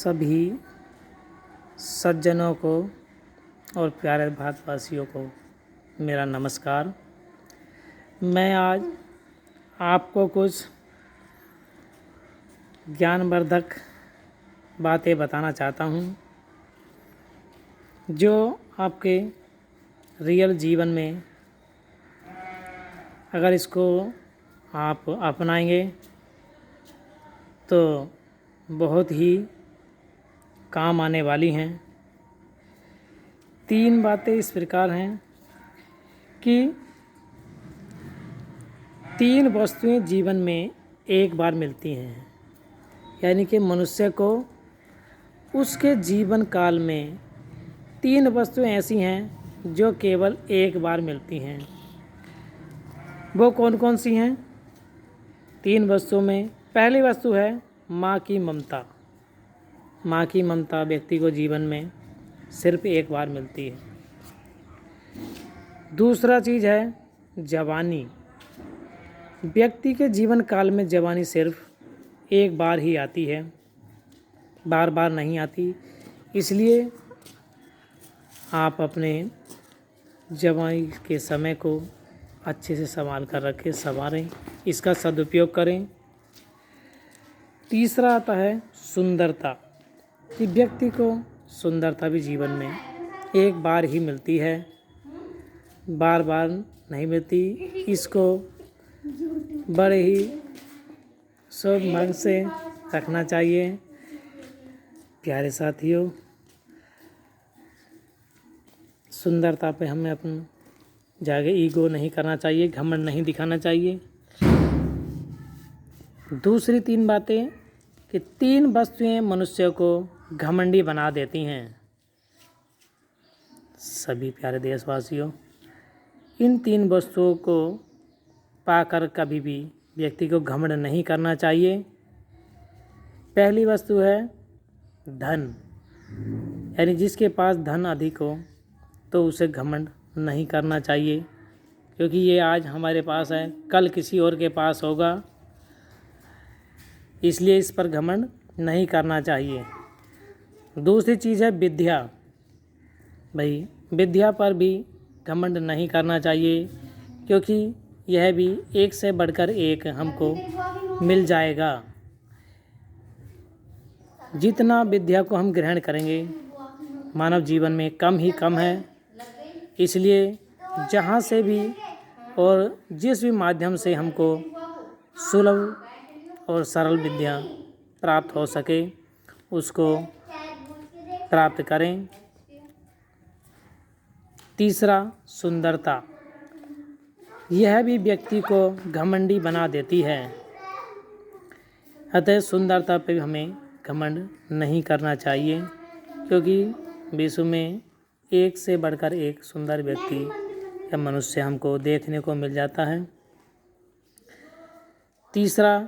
सभी सज्जनों को और प्यारे भारतवासियों को मेरा नमस्कार। मैं आज आपको कुछ ज्ञानवर्धक बातें बताना चाहता हूँ जो आपके रियल जीवन में अगर इसको आप अपनाएंगे तो बहुत ही काम आने वाली हैं। 3 बातें इस प्रकार हैं कि 3 वस्तुएं जीवन में एक बार मिलती हैं, यानी कि मनुष्य को उसके जीवन काल में 3 वस्तुएं ऐसी हैं जो केवल एक बार मिलती हैं। वो कौन कौन सी हैं? 3 वस्तुओं में पहली वस्तु है माँ की ममता। माँ की ममता व्यक्ति को जीवन में सिर्फ एक बार मिलती है। दूसरा चीज़ है जवानी। व्यक्ति के जीवन काल में जवानी सिर्फ एक बार ही आती है, बार बार नहीं आती। इसलिए आप अपने जवानी के समय को अच्छे से संभाल कर रखें, संवारें, इसका सदुपयोग करें। तीसरा आता है सुंदरता, कि व्यक्ति को सुंदरता भी जीवन में एक बार ही मिलती है, बार बार नहीं मिलती। इसको बड़े ही शुभ ढंग से रखना चाहिए। प्यारे साथियों, सुंदरता पे हमें अपन जाके ईगो नहीं करना चाहिए, घमंड नहीं दिखाना चाहिए। दूसरी 3 बातें कि 3 वस्तुएं मनुष्य को घमंडी बना देती हैं। सभी प्यारे देशवासियों, इन 3 वस्तुओं को पाकर कभी भी व्यक्ति को घमंड नहीं करना चाहिए। पहली वस्तु है धन, यानी जिसके पास धन अधिक हो तो उसे घमंड नहीं करना चाहिए, क्योंकि ये आज हमारे पास है, कल किसी और के पास होगा, इसलिए इस पर घमंड नहीं करना चाहिए। दूसरी चीज़ है विद्या। भाई विद्या पर भी घमंड नहीं करना चाहिए, क्योंकि यह भी एक से बढ़कर एक हमको मिल जाएगा। जितना विद्या को हम ग्रहण करेंगे मानव जीवन में कम ही कम है। इसलिए जहाँ से भी और जिस भी माध्यम से हमको सुलभ और सरल विद्या प्राप्त हो सके उसको प्राप्त करें। तीसरा सुंदरता, यह भी व्यक्ति को घमंडी बना देती है। अतः सुंदरता पे हमें घमंड नहीं करना चाहिए, क्योंकि विश्व में एक से बढ़कर एक सुंदर व्यक्ति या मनुष्य हमको देखने को मिल जाता है। तीसरा,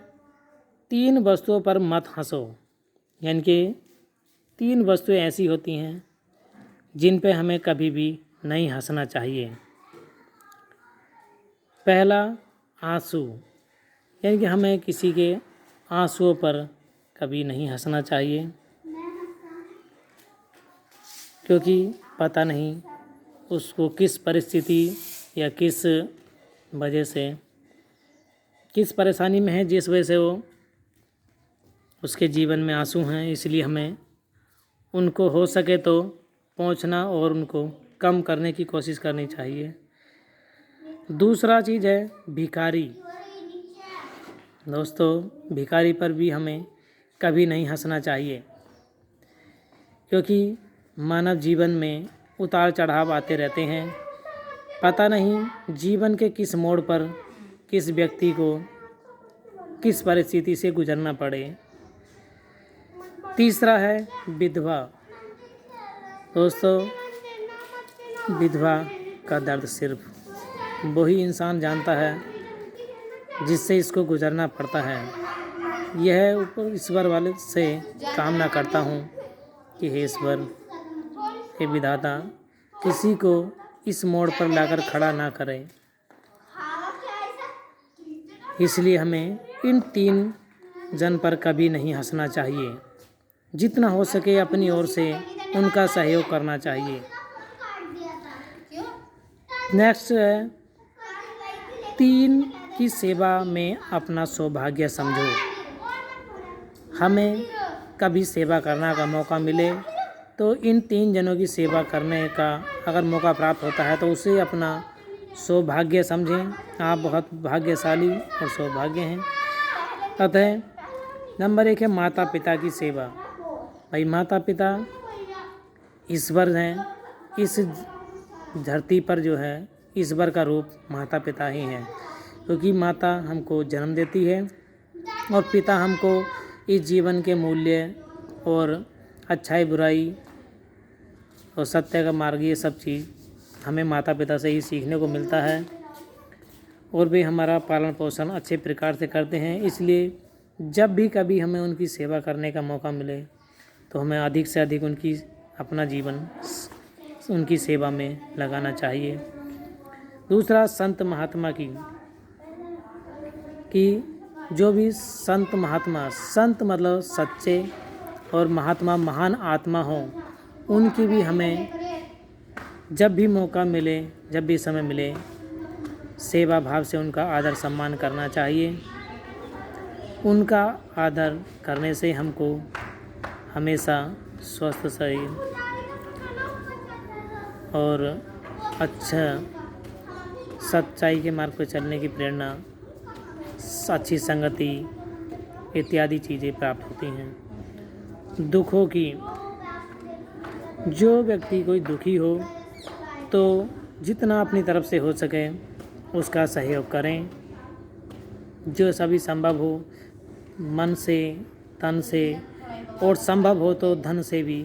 3 वस्तुओं पर मत हंसो, यानी कि 3 वस्तुएं ऐसी होती हैं जिन पे हमें कभी भी नहीं हंसना चाहिए। पहला आंसू, यानी कि हमें किसी के आंसुओं पर कभी नहीं हंसना चाहिए, क्योंकि पता नहीं उसको किस परिस्थिति या किस वजह से, किस परेशानी में है जिस वजह से वो उसके जीवन में आंसू हैं। इसलिए हमें उनको हो सके तो पहुंचना और उनको कम करने की कोशिश करनी चाहिए। दूसरा चीज़ है भिखारी। दोस्तों, भिखारी पर भी हमें कभी नहीं हंसना चाहिए, क्योंकि मानव जीवन में उतार चढ़ाव आते रहते हैं। पता नहीं जीवन के किस मोड़ पर किस व्यक्ति को किस परिस्थिति से गुजरना पड़े। तीसरा है विधवा। दोस्तों, विधवा का दर्द सिर्फ वही इंसान जानता है जिससे इसको गुजरना पड़ता है। यह ऊपर ईश्वर वाले से कामना करता हूँ कि हे ईश्वर, हे विधाता, किसी को इस मोड़ पर लाकर खड़ा ना करें। इसलिए हमें इन 3 जन पर कभी नहीं हंसना चाहिए। जितना हो सके अपनी ओर से उनका सहयोग करना चाहिए। नेक्स्ट है 3 की सेवा में अपना सौभाग्य समझो। हमें कभी सेवा करने का मौका मिले तो इन 3 जनों की सेवा करने का अगर मौका प्राप्त होता है तो उसे अपना सौभाग्य समझें। आप बहुत भाग्यशाली और सौभाग्य हैं। अतः नंबर 1 है माता पिता की सेवा। भाई माता पिता ईश्वर हैं। इस धरती पर जो है ईश्वर का रूप माता पिता ही हैं, क्योंकि माता हमको जन्म देती है और पिता हमको इस जीवन के मूल्य और अच्छाई बुराई और सत्य का मार्ग ये सब चीज़ हमें माता पिता से ही सीखने को मिलता है और वे हमारा पालन पोषण अच्छे प्रकार से करते हैं। इसलिए जब भी कभी हमें उनकी सेवा करने का मौका मिले तो हमें अधिक से अधिक उनकी अपना जीवन उनकी सेवा में लगाना चाहिए। दूसरा संत महात्मा की कि जो भी संत महात्मा, संत मतलब सच्चे और महात्मा महान आत्मा हो, उनकी भी हमें जब भी मौका मिले, जब भी समय मिले, सेवा भाव से उनका आदर सम्मान करना चाहिए। उनका आदर करने से हमको हमेशा स्वस्थ शरीर और अच्छा सच्चाई के मार्ग पर चलने की प्रेरणा, अच्छी संगति इत्यादि चीज़ें प्राप्त होती हैं। दुखों की, जो व्यक्ति कोई दुखी हो तो जितना अपनी तरफ से हो सके उसका सहयोग करें। जो सभी संभव हो मन से, तन से और संभव हो तो धन से भी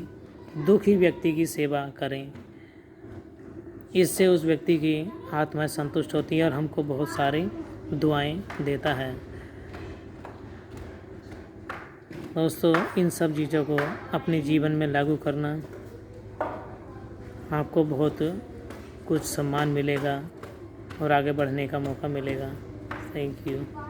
दुखी व्यक्ति की सेवा करें। इससे उस व्यक्ति की आत्मा संतुष्ट होती है और हमको बहुत सारी दुआएं देता है। दोस्तों, इन सब चीज़ों को अपने जीवन में लागू करना, आपको बहुत कुछ सम्मान मिलेगा और आगे बढ़ने का मौका मिलेगा। Thank you.